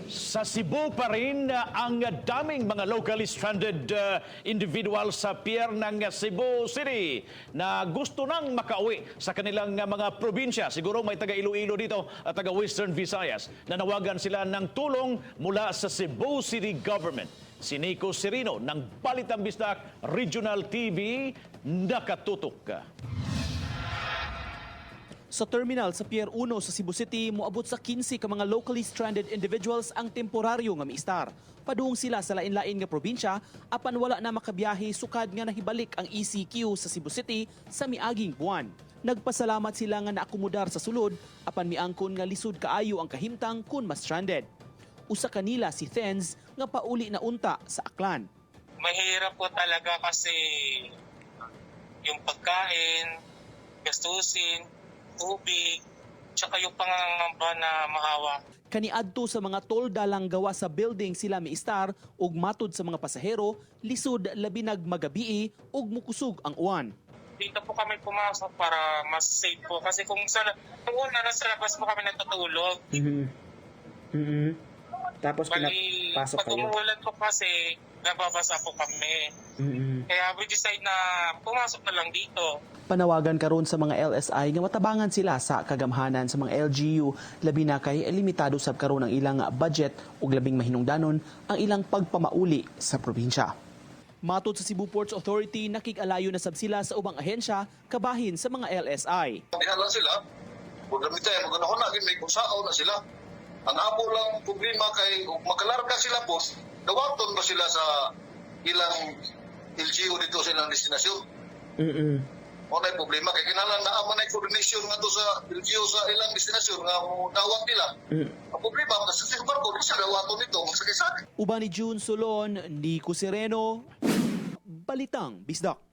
Sa Cebu pa rin ang daming mga locally stranded individual sa pier ng Cebu City na gusto nang makauwi sa kanilang mga probinsya. Siguro may taga Iloilo dito at taga Western Visayas. Nanawagan sila ng tulong mula sa Cebu City Government. Si Nico Serino ng Balitang Bisdak Regional TV nakatutok. Sa terminal sa Pier 1 sa Cebu City, moabot sa 15 ka mga locally stranded individuals ang temporaryo nga miistar. Padung sila sa lain-lain nga probinsya, apan wala na makabiyahe sukad nga nahibalik ang ECQ sa Cebu City sa miaging buwan. Nagpasalamat sila nga naakomodar sa sulod, apan miangkon nga lisod kaayo ang kahimtang kun mas stranded. Usa kanila si Thenz nga pauli na unta sa Aklan. Mahirap po talaga kasi yung pagkain, gastusin, tubig, tsaka yung pangangamba na mahawa. Kaniadto sa mga tolda lang gawa sa building sila miistar ug matud sa mga pasahero, lisod labi nagmagabii ug mukusog ang uwan. Dito po kami pumasok para mas safe po kasi kung una nasa labas po kami natutulog. Tapos pinapasok pag kayo. umuulan po kasi nababasa po kami. Kaya we decide na pumasok na lang dito. Panawagan karon sa mga LSI nga matabangan sila sa kagamhanan sa mga LGU labi na kay limitado sab karon ang ilang budget ug labing mahinungdanon ang ilang pagpamauli sa probinsya. Matod sa Cebu Ports Authority, nakig-alayo na sab sila sa ubang ahensya kabahin sa mga LSI. Dihalan sila, kung gamitin, magandang na, may kusao na sila. Ang abo lang problema kay makalarga sila po, dawaton ba sila sa ilang LGU dito sa ilang destinasyon? Wala yung problema kay kinalan na aman ay coordination nga to sa LGU sa ilang destinasyon nga dawat nila. Ang problema kasi sa barko di sa dawaton nito magsakit-sakit. Uban ni June Solon, Nico Sereno, Balitang Bisdak.